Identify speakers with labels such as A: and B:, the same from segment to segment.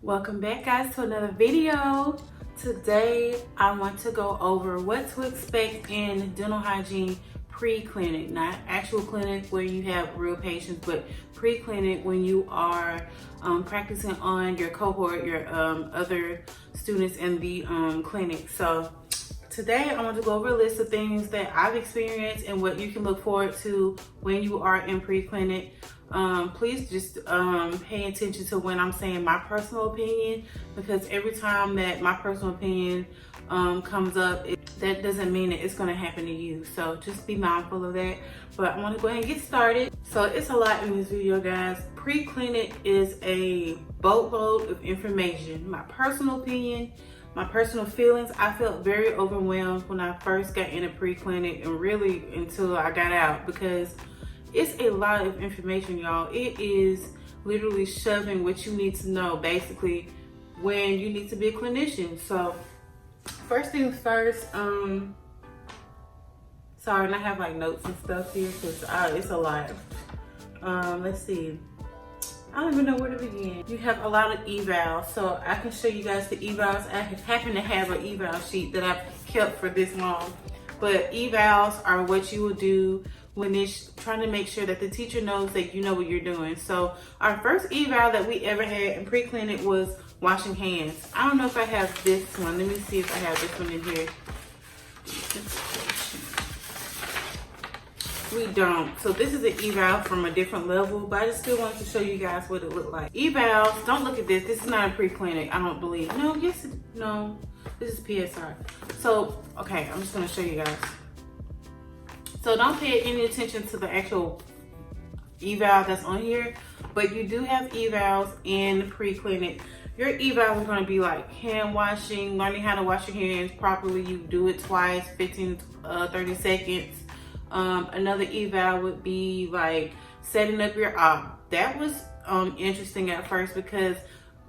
A: Welcome back, guys, to another video. Today I want to go over what to expect in dental hygiene pre-clinic, not actual clinic where you have real patients, but pre-clinic when you are practicing on your cohort, your other students in the clinic. So today I want to go over a list of things that I've experienced and what you can look forward to when you are in pre-clinic. Please just pay attention to when I'm saying my personal opinion, because every time that my personal opinion comes up, that doesn't mean that it's going to happen to you. So just be mindful of that. But I want to go ahead and get started. So it's a lot in this video, guys. Pre-clinic is a boatload of information. My personal opinion, my personal feelings, I felt very overwhelmed when I first got into pre-clinic and really until I got out, because it's a lot of information, y'all. It is literally shoving what you need to know, basically, when you need to be a clinician. So, first things first, sorry, and I have like notes and stuff here because it's a lot. Let's see. I don't even know where to begin. You have a lot of evals, so I can show you guys the evals. I happen to have an eval sheet that I've kept for this long. But evals are what you will do when it's trying to make sure that the teacher knows that you know what you're doing. So our first eval that we ever had in pre-clinic was washing hands. I don't know if I have this one. Let me see if I have this one in here. We don't. So this is an eval from a different level, but I just still wanted to show you guys what it looked like. Evals, don't look at this. This is not a pre-clinic, I don't believe. No, yes, no. This is PSR. So, okay, I'm just gonna show you guys. So don't pay any attention to the actual eval that's on here, but you do have evals in pre-clinic. Your evals are going to be like hand washing, learning how to wash your hands properly. You do it twice, 15 to 30 seconds. Another eval would be like setting up your op. That was interesting at first because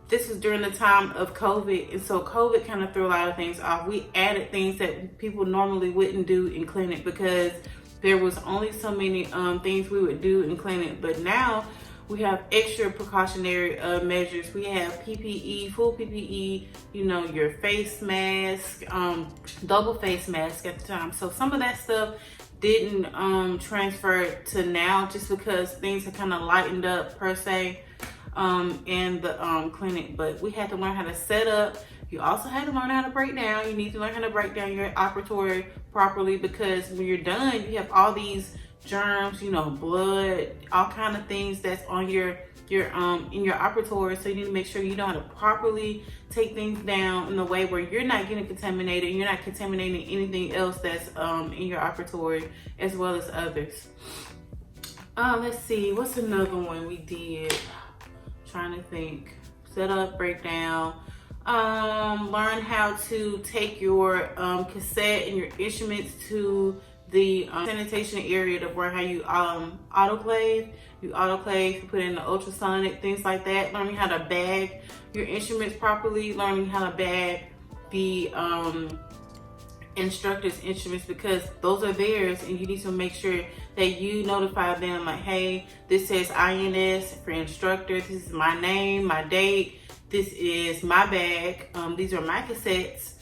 A: this was during the time of COVID, and so COVID kind of threw a lot of things off. We added things that people normally wouldn't do in clinic because there was only so many things we would do in clinic. But now we have extra precautionary measures. We have PPE, full PPE, you know, your face mask, double face mask at the time. So some of that stuff didn't transfer to now just because things have kind of lightened up per se in the clinic. But we had to learn how to set up. You also had to learn how to break down. You need to learn how to break down your operatory properly, because when you're done, you have all these germs, you know, blood, all kind of things that's on your in your operatory. So you need to make sure you know how to properly take things down in a way where you're not getting contaminated, and you're not contaminating anything else that's in your operatory as well as others. Let's see, what's another one we did? Trying to think. Set up, breakdown. Learn how to take your cassette and your instruments to the sanitation area to where how you autoclave. You autoclave, you put in the ultrasonic, things like that. Learning how to bag your instruments properly. Learning how to bag the instructor's instruments, because those are theirs, and you need to make sure that you notify them like, hey, this says INS for instructor. This is my name, my date. This is my bag. These are my cassettes.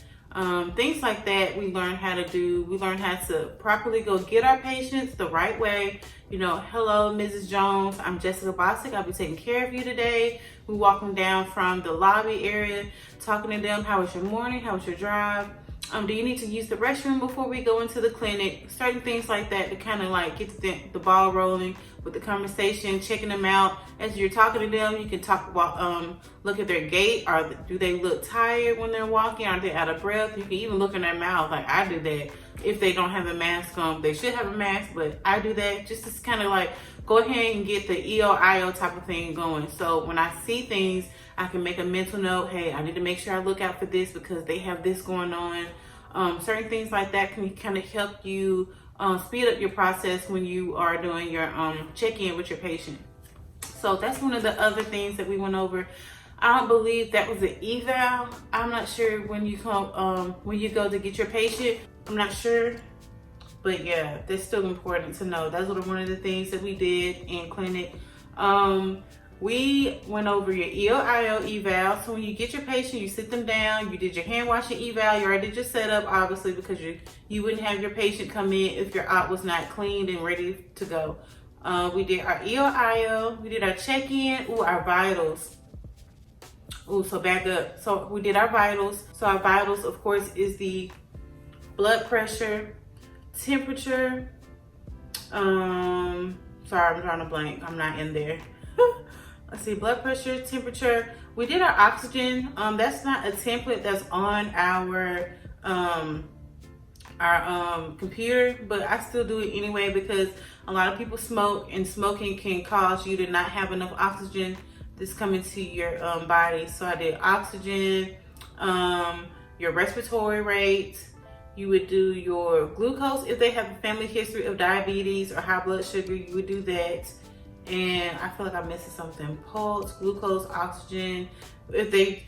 A: Things like that we learn how to do. We learn how to properly go get our patients the right way. You know, hello, Mrs. Jones. I'm Jessica Bosick. I'll be taking care of you today. We walk them down from the lobby area, talking to them. How was your morning? How was your drive? Do you need to use the restroom before we go into the clinic? Certain things like that to kind of like get the ball rolling with the conversation, checking them out. As you're talking to them, you can talk about, look at their gait. Or do they look tired when they're walking? Are they out of breath? You can even look in their mouth. Like I do that. If they don't have a mask on, they should have a mask, but I do that just to kind of like go ahead and get the EO-IO type of thing going. So when I see things, I can make a mental note. Hey, I need to make sure I look out for this because they have this going on. Certain things like that can kind of help you speed up your process when you are doing your check-in with your patient. So that's one of the other things that we went over. I don't believe that was an eval. I'm not sure when you come when you go to get your patient. I'm not sure, but yeah, that's still important to know. Those were one of the things that we did in clinic. we went over your EO-IO eval. So when you get your patient, you sit them down, you did your hand washing eval, you already did your setup, obviously, because you wouldn't have your patient come in if your op was not cleaned and ready to go. We did our EO-IO, we did our check-in, our vitals. So back up. So we did our vitals. So our vitals, of course, is the blood pressure, temperature. Sorry, I'm drawing a blank. I'm not in there. Let's see, blood pressure, temperature. We did our oxygen. That's not a template that's on our computer, but I still do it anyway because a lot of people smoke, and smoking can cause you to not have enough oxygen that's coming to your body. So I did oxygen, your respiratory rate. You would do your glucose. If they have a family history of diabetes or high blood sugar, you would do that. And I feel like I'm missing something. Pulse, glucose, oxygen. If they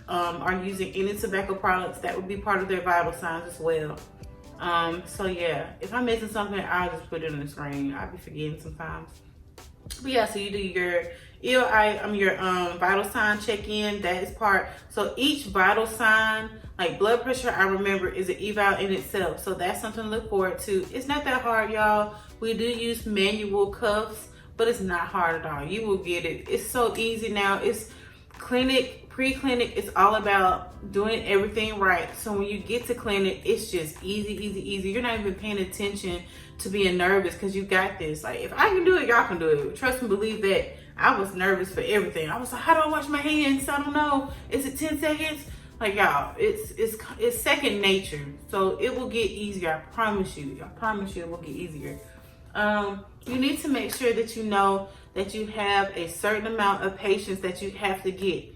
A: are using any tobacco products, that would be part of their vital signs as well. So yeah, if I'm missing something, I'll just put it on the screen. I'll be forgetting sometimes. But yeah, so you do your your vital sign check-in. That is part. So each vital sign, like blood pressure, I remember is an eval in itself. So that's something to look forward to. It's not that hard, y'all. We do use manual cuffs, but it's not hard at all. You will get it. It's so easy now. It's clinic, pre-clinic. It's all about doing everything right. So when you get to clinic, it's just easy, easy, easy. You're not even paying attention to being nervous because you got this. Like, if I can do it, y'all can do it. Trust and believe that. I was nervous for everything. I was like, how do I wash my hands? I don't know. Is it 10 seconds? Like, y'all, it's second nature. So it will get easier. I promise you. I promise you it will get easier. You need to make sure that you know that you have a certain amount of patients that you have to get.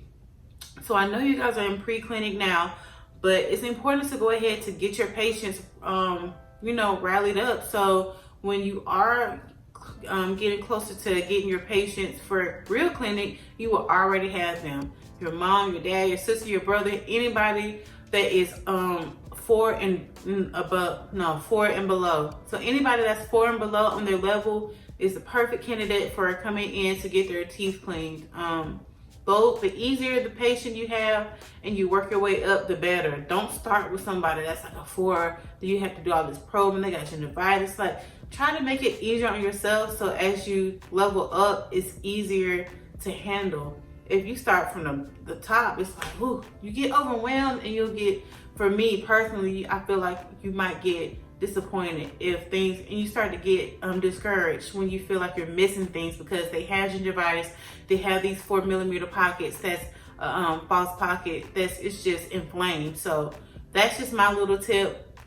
A: So I know you guys are in pre-clinic now, but it's important to go ahead to get your patients, rallied up. So when you are getting closer to getting your patients for real clinic, you will already have them. Your mom, your dad, your sister, your brother, anybody that is 4 and below. So anybody that's 4 and below on their level is the perfect candidate for coming in to get their teeth cleaned. Both the easier the patient you have and you work your way up, the better. Don't start with somebody that's like a 4, then you have to do all this probing, they got gingivitis. Like, try to make it easier on yourself so as you level up, it's easier to handle. If you start from the top, it's like, ooh, you get overwhelmed, and you'll get, for me personally, I feel like you might get disappointed and you start to get discouraged when you feel like you're missing things because they have gingivitis, they have these 4mm pockets, that's false pocket, it's just inflamed. So that's just my little tip.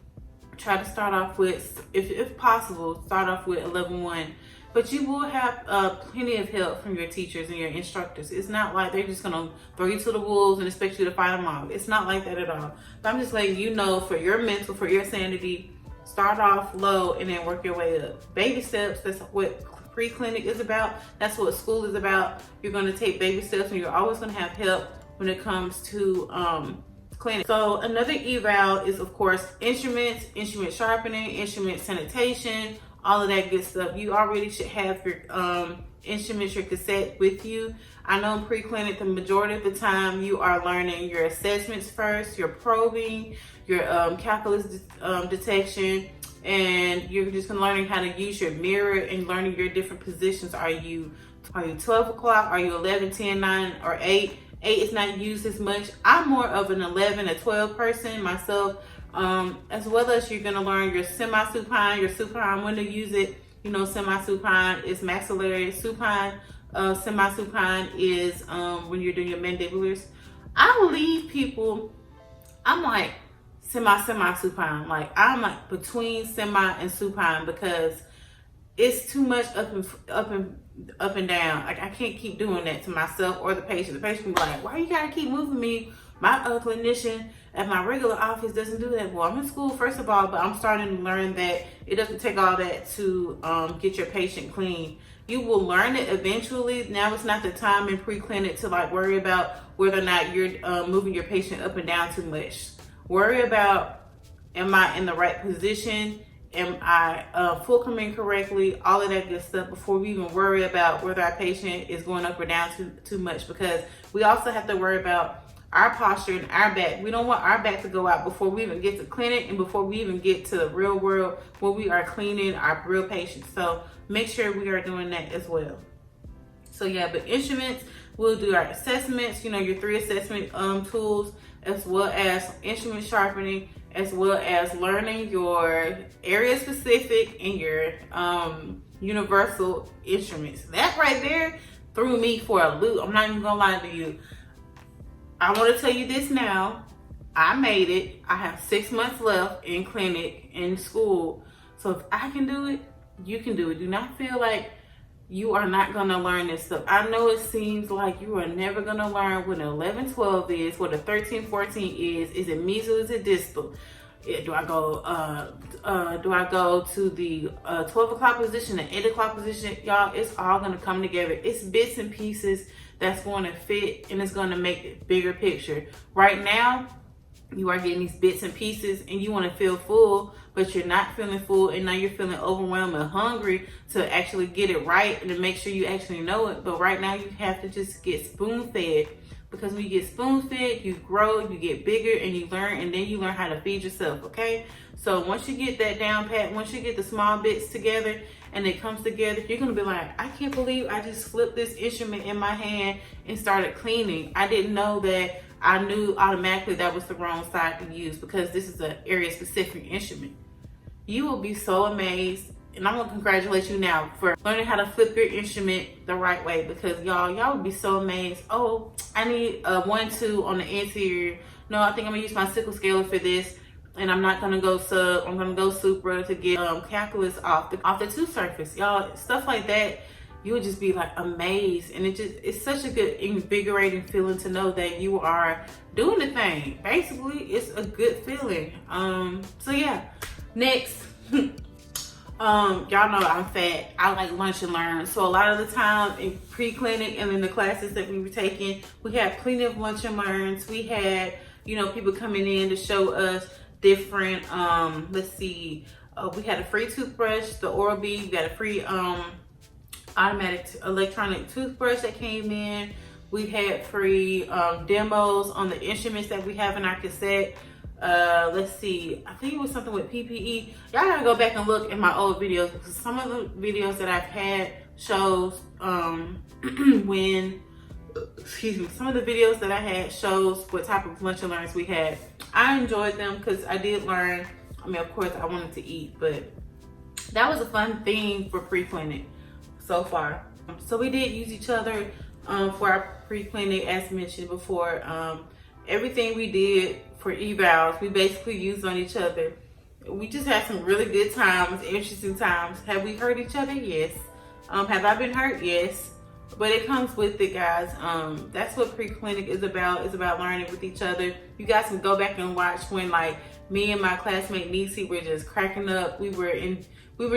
A: Try to start off with, if possible, start off with a level 1. But you will have plenty of help from your teachers and your instructors. It's not like they're just gonna throw you to the wolves and expect you to fight them off. It's not like that at all. But I'm just letting you know, for your mental, for your sanity, start off low and then work your way up. Baby steps, that's what pre-clinic is about. That's what school is about. You're gonna take baby steps, and you're always gonna have help when it comes to clinic. So another eval is, of course, instruments, instrument sharpening, instrument sanitation, all of that good stuff. You already should have your instruments, your cassette with you. I know in pre-clinic, the majority of the time you are learning your assessments first, your probing, your calculus detection, and you're just learning how to use your mirror and learning your different positions. Are you 12 o'clock? Are you 11, 10, 9, or 8? 8 is not used as much. I'm more of an 11 or 12 person myself, as well as you're gonna learn your semi-supine, your supine, when to use it. You know, semi-supine is maxillary, supine, semi-supine is when you're doing your mandibulars. I will leave people, I'm like semi-supine, like I'm like between semi and supine because it's too much up and down. Like, I can't keep doing that to myself or the patient. The patient can be like, why you gotta keep moving me? My clinician at my regular office doesn't do that. Well, I'm in school, first of all, but I'm starting to learn that it doesn't take all that to get your patient clean. You will learn it eventually. Now it's not the time in pre-clinic to like worry about whether or not you're moving your patient up and down too much. Worry about, am I in the right position? Am I fulcruming correctly? All of that good stuff before we even worry about whether our patient is going up or down too much, because we also have to worry about our posture and our back. We don't want our back to go out before we even get to clinic and before we even get to the real world where we are cleaning our real patients. So make sure we are doing that as well. So yeah, but instruments, we'll do our assessments, you know, your 3 assessment tools, as well as instrument sharpening, as well as learning your area specific and your universal instruments. That right there threw me for a loop. I'm not even gonna lie to you. I want to tell you this now. I made it. I have 6 months left in clinic, in school. So if I can do it, you can do it. Do not feel like you are not going to learn this stuff. I know it seems like you are never going to learn what an 11, 12 is, what a 13, 14 is. Is it mesial? Is it distal? Do I go to the 12 o'clock position, the 8 o'clock position? Y'all, it's all going to come together. It's bits and pieces that's going to fit, and it's going to make a bigger picture. Right now, you are getting these bits and pieces and you want to feel full, but you're not feeling full, and now you're feeling overwhelmed and hungry to actually get it right and to make sure you actually know it. But right now you have to just get spoon fed, because when you get spoon fed, you grow, you get bigger, and you learn, and then you learn how to feed yourself. Okay, so once you get that down pat, once you get the small bits together and it comes together, you're gonna be like, I can't believe I just flipped this instrument in my hand and started cleaning. I didn't know that. I knew automatically that was the wrong side to use, because this is an area specific instrument. You will be so amazed, and I'm gonna congratulate you now for learning how to flip your instrument the right way, because y'all will be so amazed. Oh, I need a 1-2 on the interior. No, I think I'm gonna use my sickle scaler for this, and I'm not gonna go sub, I'm gonna go supra to get calculus off the tooth surface. Y'all, stuff like that, you would just be like amazed, and it's such a good invigorating feeling to know that you are doing the thing. Basically, it's a good feeling. So yeah, next. Y'all know I'm fat. I like lunch and learn. So a lot of the time in pre-clinic and in the classes that we were taking, we had plenty of lunch and learns. We had, you know, people coming in to show us different, let's see, we had a free toothbrush, the Oral-B. We got a free automatic electronic toothbrush that came in. We had free demos on the instruments that we have in our cassette. Let's see, I think it was something with PPE. Y'all gotta go back and look at my old videos, because some of the videos that I've had shows some of the videos that I had shows what type of lunch and learns we had. I enjoyed them because I did learn. I mean, of course I wanted to eat, but that was a fun thing for pre-clinic so far. So we did use each other for our pre-clinic, as mentioned before. Everything we did for evals, we basically used on each other. We just had some really good times, interesting times. Have we hurt each other? Yes. Have I been hurt? Yes. But it comes with it, guys. That's what pre-clinic is about. It's about learning with each other. You guys can go back and watch when, like, me and my classmate Nisi were just cracking up. We were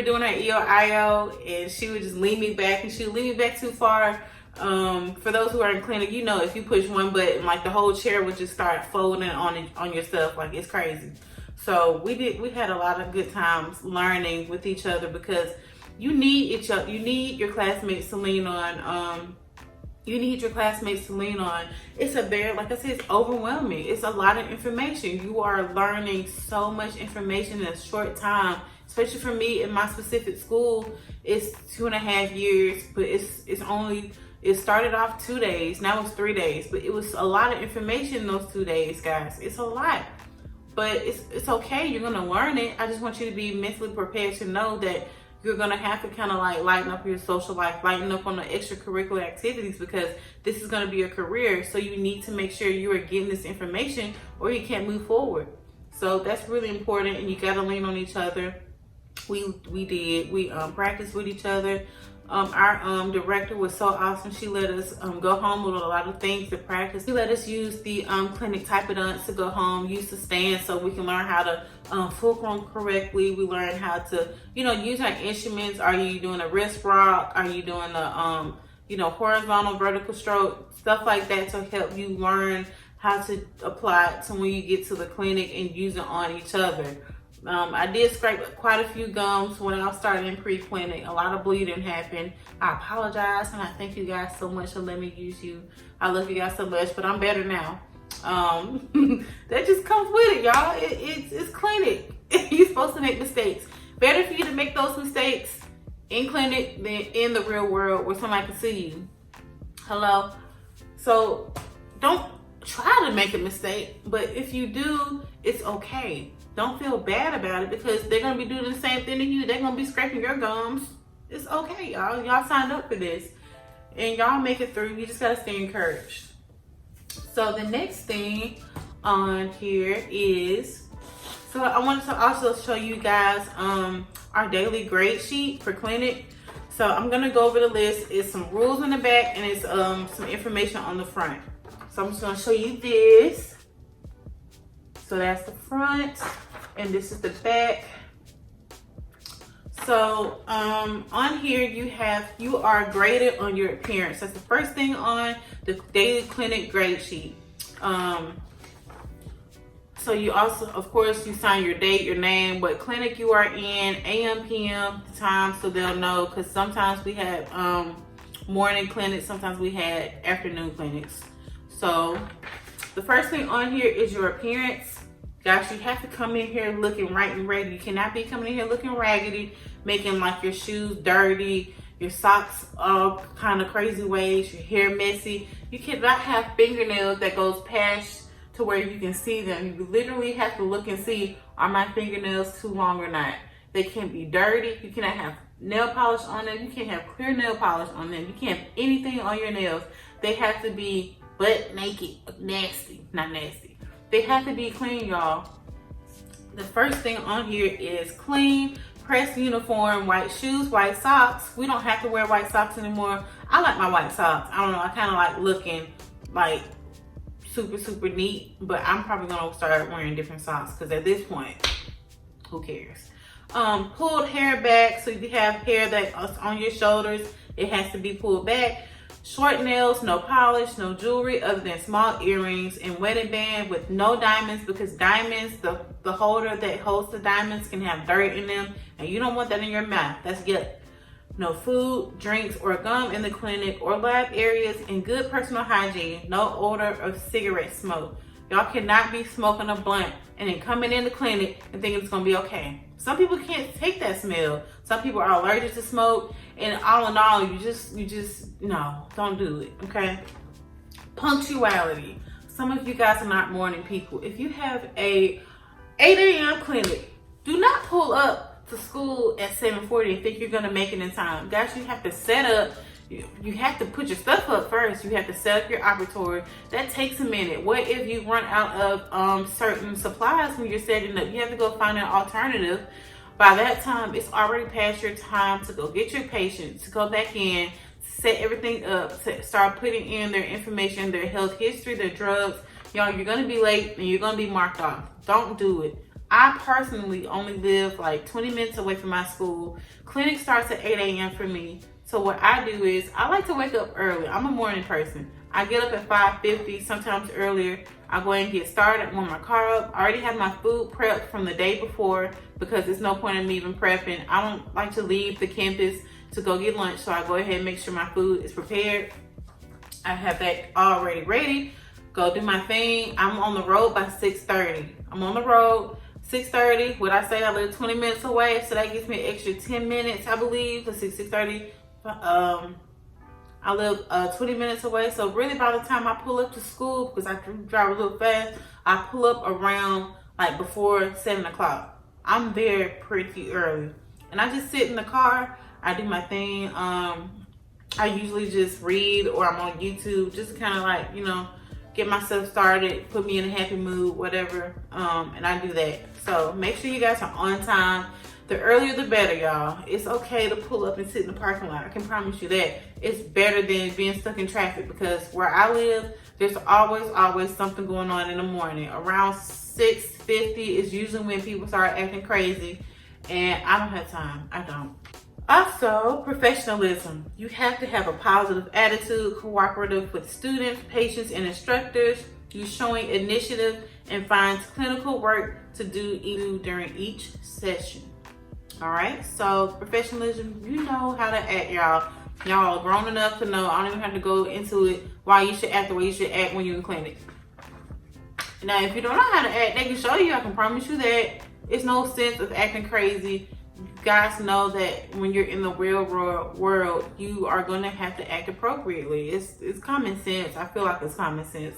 A: doing our EO-IO, and she would just lean me back, and she would lean me back too far. For those who are in clinic, you know, if you push one button, like the whole chair would just start folding on yourself. Like, it's crazy. So we had a lot of good times learning with each other, because you need each other. You need your classmates to lean on. You need your classmates to lean on. It's like I said, it's overwhelming. It's a lot of information. You are learning so much information in a short time. Especially for me in my specific school, it's 2.5 years, but it started off 2 days. Now it's 3 days, but it was a lot of information in those 2 days, guys. It's a lot, but it's okay. You're gonna learn it. I just want you to be mentally prepared to know that you're gonna have to kind of like lighten up your social life, lighten up on the extracurricular activities, because this is gonna be a career. So you need to make sure you are getting this information, or you can't move forward. So that's really important, and you gotta lean on each other. We practiced with each other. Our director was so awesome. She let us go home with a lot of things to practice. She let us use the clinic typodonts to go home, use the stand, so we can learn how to fulcrum correctly. We learn how to, use our instruments. Are you doing a wrist rock? Are you doing a, horizontal, vertical stroke? Stuff like that to help you learn how to apply it to when you get to the clinic and use it on each other. I did scrape quite a few gums when I started in pre-clinic. A lot of bleeding happened. I apologize and I thank you guys so much for letting me use you. I love you guys so much, but I'm better now. That just comes with it, y'all. It's clinic. You're supposed to make mistakes. Better for you to make those mistakes in clinic than in the real world where somebody can see you. Hello? So don't try to make a mistake, but if you do, it's okay. Don't feel bad about it because they're gonna be doing the same thing to you. They're gonna be scraping your gums. It's okay, y'all. Y'all signed up for this and y'all make it through. You just gotta stay encouraged. So the next thing on here is, so I wanted to also show you guys our daily grade sheet for clinic. So I'm gonna go over the list. It's some rules in the back and it's some information on the front. So I'm just gonna show you this. So that's the front and this is the back. So on here you are graded on your appearance. That's the first thing on the daily clinic grade sheet. So you also, of course, you sign your date, your name, what clinic you are in, AM, PM, the time, so they'll know, because sometimes we had morning clinics, sometimes we had afternoon clinics. So the first thing on here is your appearance. Guys, you have to come in here looking right and ready. You cannot be coming in here looking raggedy, making like your shoes dirty, your socks all kind of crazy ways, your hair messy. You cannot have fingernails that goes past to where you can see them. You literally have to look and see, are my fingernails too long or not? They can't be dirty. You cannot have nail polish on them. You can't have clear nail polish on them. You can't have anything on your nails. They have to be butt naked, nasty, not nasty. They have to be clean, y'all. The first thing on here is clean, pressed uniform, white shoes, white socks. We don't have to wear white socks anymore. I like my white socks. I don't know, I kind of like looking like super neat, but I'm probably gonna start wearing different socks because at this point, who cares? Pulled hair back, so you have hair that's on your shoulders, it has to be pulled back. Short nails, no polish, no jewelry other than small earrings and wedding band with no diamonds, because diamonds, the holder that holds the diamonds can have dirt in them and you don't want that in your mouth. That's yuck. No food, drinks, or gum in the clinic or lab areas, and good personal hygiene. No odor of cigarette smoke. Y'all cannot be smoking a blunt and then coming in the clinic and thinking it's gonna be okay. Some people can't take that smell. Some people are allergic to smoke, and all in all, you just no, don't do it, okay? Punctuality. Some of you guys are not morning people. If you have a 8 a.m. clinic, do not pull up to school at 7:40 and think you're gonna make it in time. Guys, you have to set up, you have to put your stuff up first. You have to set up your operatory. That takes a minute. What if you run out of certain supplies when you're setting up? You have to go find an alternative. By that time, it's already past your time to go get your patients, to go back in, set everything up, to start putting in their information, their health history, their drugs. Y'all, you're gonna be late and you're gonna be marked off. Don't do it. I personally only live like 20 minutes away from my school. Clinic starts at 8 a.m. for me. So what I do is I like to wake up early. I'm a morning person. I get up at 5:50, sometimes earlier. I go ahead and get started, warm my car up. I already have my food prepped from the day before because there's no point in me even prepping. I don't like to leave the campus to go get lunch, so I go ahead and make sure my food is prepared. I have that already ready. Go do my thing. I'm on the road by 6:30. I'm on the road. 6:30, what I say, I live 20 minutes away, so that gives me an extra 10 minutes, I believe, because 6:30, I live 20 minutes away, so really by the time I pull up to school, because I drive a little fast, I pull up around like before 7 o'clock. I'm there pretty early, and I just sit in the car, I do my thing. I usually just read, or I'm on YouTube, just kind of like, you know, get myself started, put me in a happy mood, whatever, and I do that. So make sure you guys are on time. The earlier the better, y'all. It's okay to pull up and sit in the parking lot. I can promise you that. It's better than being stuck in traffic, because where I live, there's always something going on in the morning. Around 6:50 is usually when people start acting crazy, and I don't have time. I don't. Also, professionalism. You have to have a positive attitude, cooperative with students, patients, and instructors. You showing initiative and finds clinical work to do during each session. All right, so professionalism, you know how to act, y'all. Y'all are grown enough to know. I don't even have to go into it why you should act the way you should act when you're in clinic. Now, if you don't know how to act, they can show you. I can promise you that. It's no sense of acting crazy. You guys know that when you're in the real world, you are going to have to act appropriately. It's common sense. I feel like it's common sense.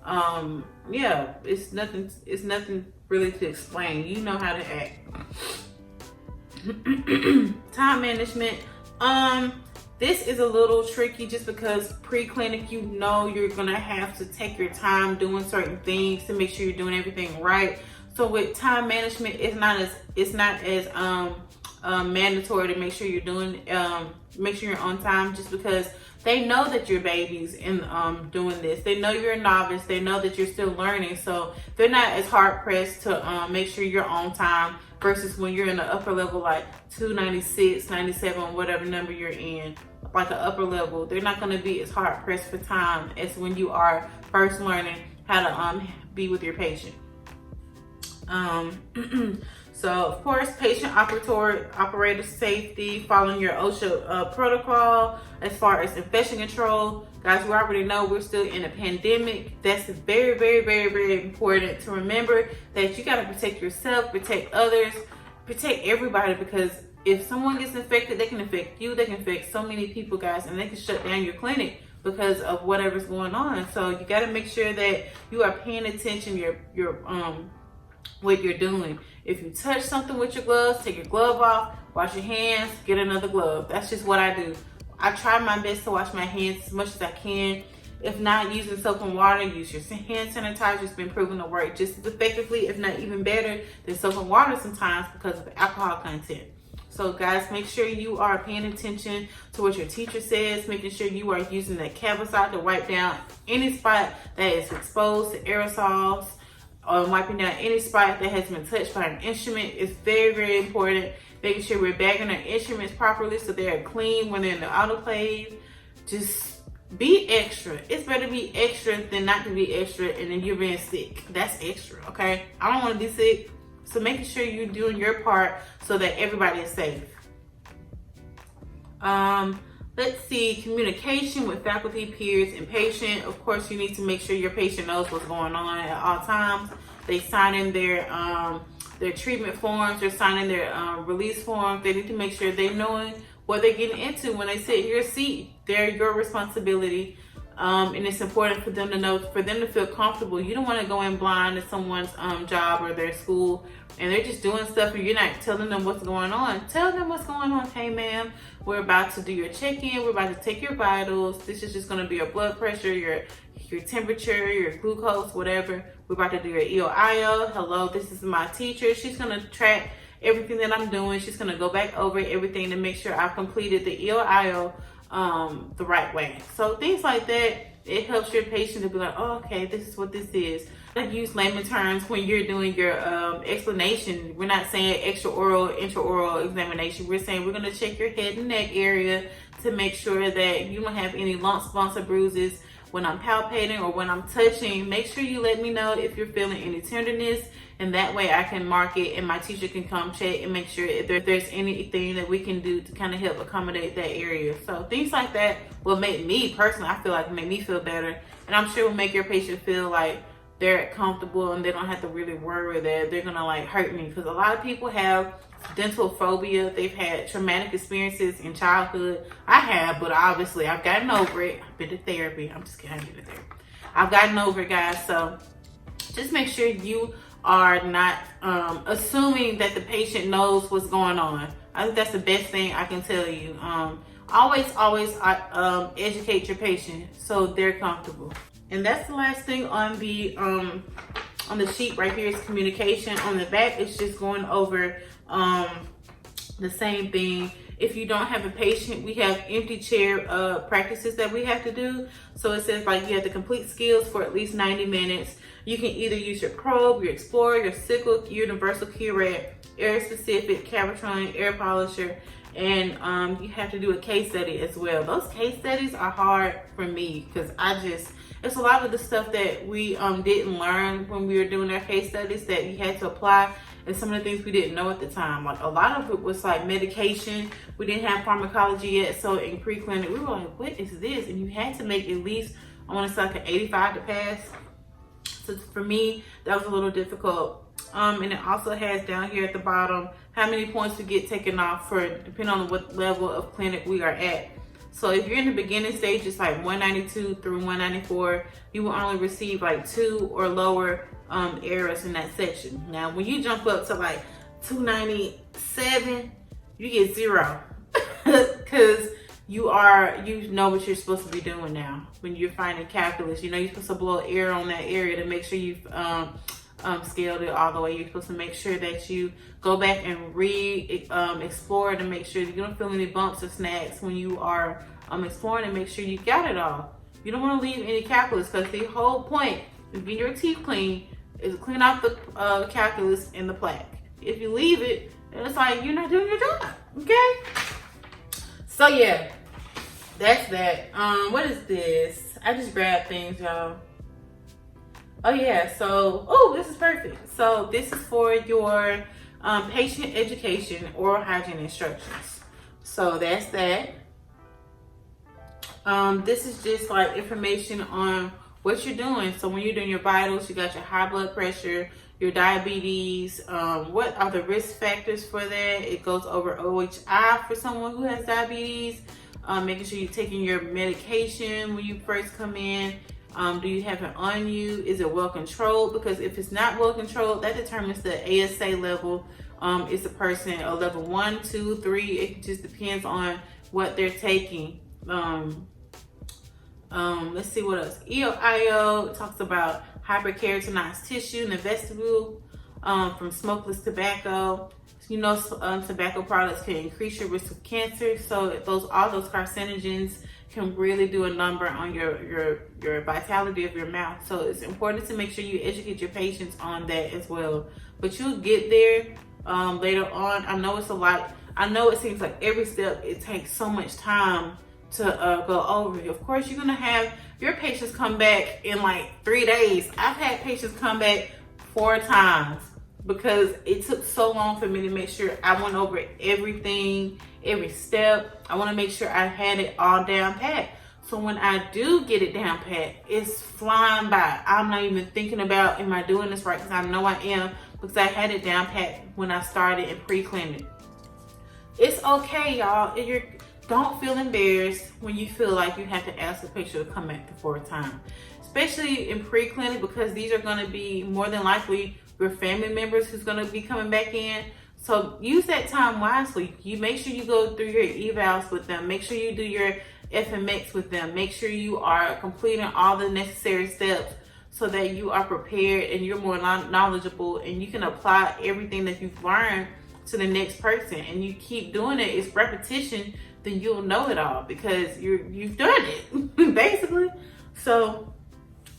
A: Yeah, it's nothing really to explain. You know how to act. Time management. This is a little tricky just because pre-clinic, you know, you're gonna have to take your time doing certain things to make sure you're doing everything right. So with time management, it's not as mandatory to make sure you're doing make sure you're on time, just because they know that you're babies in doing this. They know you're a novice. They know that you're still learning, so they're not as hard pressed to make sure you're on time versus when you're in the upper level, like 296, 97, whatever number you're in, like an upper level. They're not going to be as hard pressed for time as when you are first learning how to be with your patient. So of course, patient operator safety, following your OSHA protocol as far as infection control. Guys, we already know we're still in a pandemic. That's very, very, very, very important to remember, that you got to protect yourself, protect others, protect everybody, because if someone gets infected, they can infect you, they can infect so many people, guys, and they can shut down your clinic because of whatever's going on. So you got to make sure that you are paying attention what you're doing. If you touch something with your gloves, take your glove off, wash your hands, get another glove. That's just what I do. I try my best to wash my hands as much as I can. If not using soap and water, use your hand sanitizer. It's been proven to work just as effectively, if not even better, than soap and water sometimes because of alcohol content. So guys, make sure you are paying attention to what your teacher says, making sure you are using that Cavicide to wipe down any spot that is exposed to aerosols, or wiping down any spot that has been touched by an instrument. Is very, very important. Making sure we're bagging our instruments properly so they're clean when they're in the autoclave. Just be extra. It's better to be extra than not to be extra and then you're being sick. That's extra, okay? I don't want to be sick. So making sure you're doing your part so that everybody is safe. Let's see, communication with faculty, peers, and patient. Of course, you need to make sure your patient knows what's going on at all times. They sign in their treatment forms, they're signing their release forms. They need to make sure they're knowing what they're getting into when they sit in your seat. They're your responsibility. And it's important for them to know, for them to feel comfortable. You don't want to go in blind to someone's job or their school, and they're just doing stuff and you're not telling them what's going on. Tell them what's going on. Hey ma'am, we're about to do your check-in. We're about to take your vitals. This is just going to be your blood pressure, your temperature, your glucose, whatever. We're about to do your EOIO. Hello, this is my teacher. She's going to track everything that I'm doing. She's going to go back over everything to make sure I've completed the EOIO the right way. So things like that, it helps your patient to be like, oh, okay, this is what this is. I use layman terms when you're doing your explanation. We're not saying extraoral, intraoral examination. We're saying we're going to check your head and neck area to make sure that you don't have any lumps, bumps, or bruises. When I'm palpating or when I'm touching, make sure you let me know if you're feeling any tenderness, and that way I can mark it and my teacher can come check and make sure if there's anything that we can do to kind of help accommodate that area. So things like that will make me personally, I feel like, make me feel better, and I'm sure will make your patient feel like they're comfortable and they don't have to really worry that they're gonna like hurt me, because a lot of people have dental phobia. They've had traumatic experiences in childhood. I have, but obviously I've gotten over it. I've been to therapy. I'm just kidding, I've been to therapy. I've gotten over it, guys. So just make sure you are not assuming that the patient knows what's going on. I think that's the best thing I can tell you. Always educate your patient so they're comfortable. And that's the last thing on the sheet right here is communication. On the back, it's just going over the same thing. If you don't have a patient, we have empty chair practices that we have to do. So it says like you have to complete skills for at least 90 minutes. You can either use your probe, your explorer, your sickle, universal curette, air specific, Cavitron, air polisher, And you have to do a case study as well. Those case studies are hard for me because it's a lot of the stuff that we didn't learn when we were doing our case studies that you had to apply, and some of the things we didn't know at the time. Like a lot of it was like medication. We didn't have pharmacology yet, so in pre-clinic we were like, what is this? And you had to make at least, I want to say like an 85 to pass. So for me, that was a little difficult. And it also has down here at the bottom how many points to get taken off for depending on what level of clinic we are at. So if you're in the beginning stage, it's like 192 through 194, you will only receive like 2 or lower errors in that section. Now, when you jump up to like 297, you get 0 because you know what you're supposed to be doing now. When you're finding calculus, you know you're supposed to blow air on that area to make sure you've scaled it all the way. You're supposed to make sure that you go back and explore to make sure you don't feel any bumps or snags when you are exploring, and make sure you got it all. You don't want to leave any calculus, because the whole point of getting your teeth clean is to clean out the calculus and the plaque. If you leave it, it's like you're not doing your job. Okay? So yeah, that's that. What is this? I just grabbed things, y'all. Oh yeah, so, this is perfect. So this is for your patient education oral hygiene instructions. So that's that. This is just like information on what you're doing. So when you're doing your vitals, you got your high blood pressure, your diabetes, what are the risk factors for that? It goes over OHI for someone who has diabetes, making sure you're taking your medication when you first come in. Do you have it on you? Is it well controlled? Because if it's not well controlled, that determines the ASA level. Is the person a level 1, 2, 3? It just depends on what they're taking. Let's see what else. EOIO talks about hyperkeratinized tissue in the vestibule from smokeless tobacco. You know, tobacco products can increase your risk of cancer. So all those carcinogens can really do a number on your vitality of your mouth. So it's important to make sure you educate your patients on that as well. But you'll get there later on. I know it's a lot. I know it seems like every step, it takes so much time to go over. Of course, you're gonna have your patients come back in like 3 days. I've had patients come back 4 times because it took so long for me to make sure I went over everything, every step. I want to make sure I had it all down pat. So when I do get it down pat, it's flying by. I'm not even thinking about, am I doing this right? Because I know I am, because I had it down pat when I started in pre-clinic. It's okay, y'all. Don't feel embarrassed when you feel like you have to ask the patient to come back the 4th time. Especially in pre-clinic, because these are going to be more than likely your family members who's going to be coming back in. So use that time wisely. You make sure you go through your evals with them. Make sure you do your FMX with them. Make sure you are completing all the necessary steps so that you are prepared and you're more knowledgeable and you can apply everything that you've learned to the next person. And you keep doing it. It's repetition. Then you'll know it all because you've done it basically. So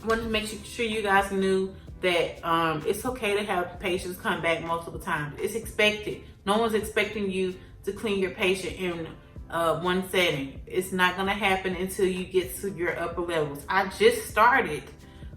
A: I wanted to make sure you guys knew that it's okay to have patients come back multiple times. It's expected. No one's expecting you to clean your patient in one setting. It's not going to happen until you get to your upper levels. I just started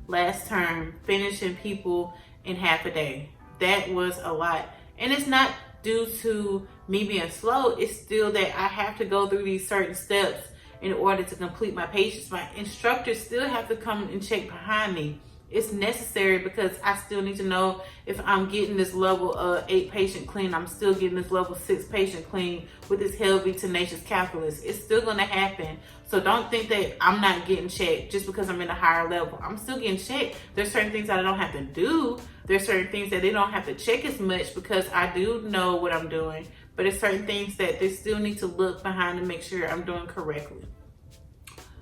A: last term finishing people in half a day. That was a lot. And it's not due to me being slow. It's still that I have to go through these certain steps in order to complete my patients. My instructors still have to come and check behind me. It's necessary because I still need to know if I'm getting this level 8 patient clean, I'm still getting this level 6 patient clean with this heavy tenacious calculus. It's still going to happen. So don't think that I'm not getting checked just because I'm in a higher level. I'm still getting checked. There's certain things that I don't have to do. There's certain things that they don't have to check as much because I do know what I'm doing. But there's certain things that they still need to look behind to make sure I'm doing correctly.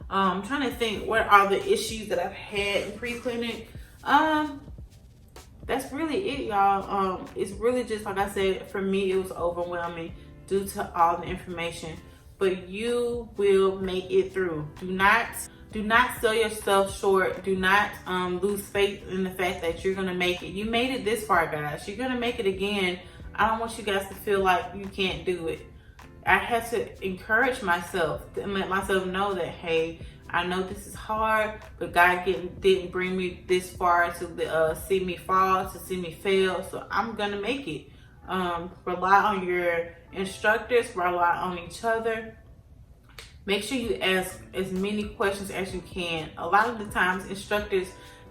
A: I'm trying to think what are the issues that I've had in pre-clinic. That's really it, y'all. It's really just like I said, for me it was overwhelming due to all the information, but you will make it through. Do not sell yourself short. Do not lose faith in the fact that you're gonna make it. You made it this far, guys. You're gonna make it again. I don't want you guys to feel like you can't do it. I had to encourage myself and let myself know that, hey, I know this is hard, but God didn't bring me this far to see me fall, to see me fail. So I'm gonna make it. Rely on your instructors, rely on each other. Make sure you ask as many questions as you can. A lot of the times,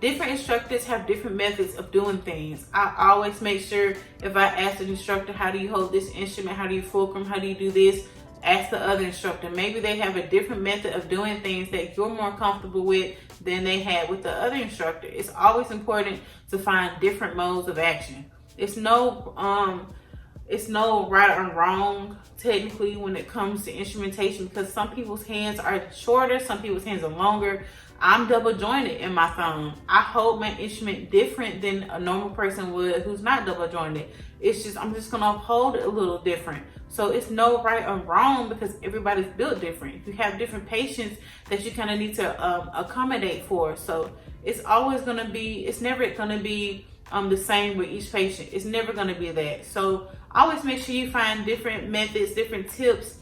A: different instructors have different methods of doing things. I always make sure if I ask an instructor, how do you hold this instrument? How do you fulcrum? How do you do this? Ask the other instructor. Maybe they have a different method of doing things that you're more comfortable with than they had with the other instructor. It's always important to find different modes of action. It's no right or wrong technically when it comes to instrumentation, because some people's hands are shorter, some people's hands are longer. I'm double jointed in my thumb. I hold my instrument different than a normal person would who's not double jointed. It's just, I'm just gonna hold it a little different. So it's no right or wrong because everybody's built different. You have different patients that you kind of need to accommodate for. So it's always gonna be, it's never gonna be the same with each patient. It's never gonna be that. So always make sure you find different methods, different tips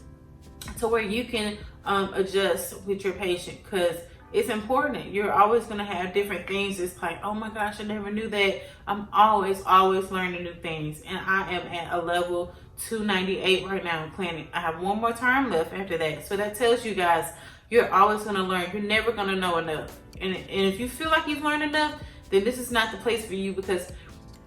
A: to where you can adjust with your patient, because it's important. You're always gonna have different things. It's like, oh my gosh, I never knew that. I'm always learning new things. And I am at a level 298 right now in clinic. I have one more term left after that. So that tells you guys, you're always gonna learn. You're never gonna know enough. And if you feel like you've learned enough, then this is not the place for you, because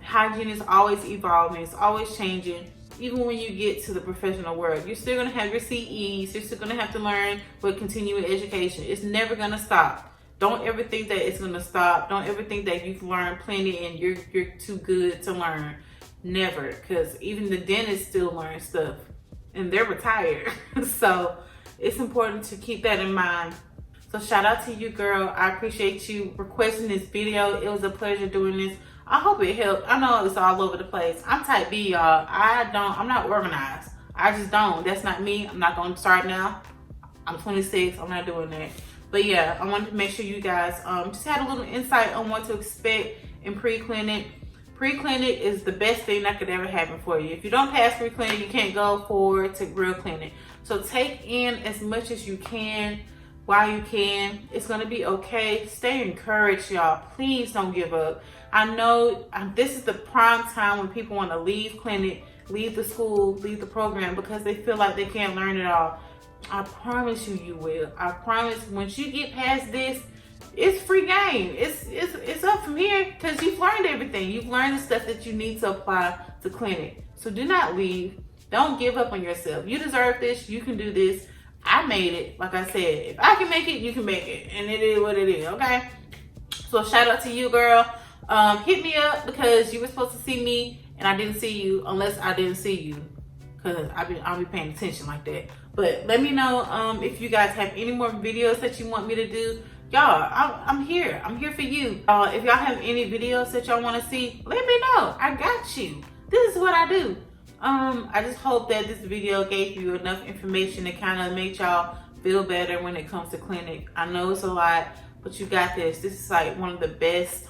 A: hygiene is always evolving. It's always changing. Even when you get to the professional world, you're still gonna have your CEs. You're still gonna have to learn with continuing education. It's never gonna stop. Don't ever think that it's gonna stop. Don't ever think that you've learned plenty and you're too good to learn. Never, because even the dentists still learn stuff and they're retired. So it's important to keep that in mind. So shout out to you, girl. I appreciate you requesting this video. It was a pleasure doing this. I hope it helped. I know it's all over the place. I'm type B, y'all. I'm not organized. I just don't. That's not me. I'm not going to start now. I'm 26. I'm not doing that. But yeah, I wanted to make sure you guys just had a little insight on what to expect in pre-clinic. Pre-clinic is the best thing that could ever happen for you. If you don't pass pre-clinic, you can't go forward to real clinic. So take in as much as you can while you can. It's going to be okay. Stay encouraged, y'all. Please don't give up. I know this is the prime time when people want to leave clinic, leave the school, leave the program because they feel like they can't learn it all. I promise you will. I promise once you get past this, it's free game. It's up from here because you've learned everything. You've learned the stuff that you need to apply to clinic. So do not leave. Don't give up on yourself. You deserve this. You can do this. I made it. Like I said, if I can make it, you can make it. And it is what it is, okay? So shout out to you, girl. Hit me up because you were supposed to see me and I didn't see you unless I didn't see you, because I'll be paying attention like that. But let me know if you guys have any more videos that you want me to do. Y'all, I'm here. I'm here for you. If y'all have any videos that y'all want to see, let me know. I got you. This is what I do. I just hope that this video gave you enough information to kind of make y'all feel better when it comes to clinic. I know it's a lot, but you got this. This is like one of the best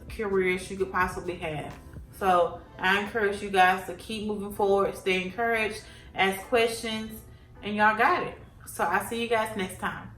A: careers you could possibly have. So I encourage you guys to keep moving forward, stay encouraged, ask questions, and y'all got it. So I'll see you guys next time.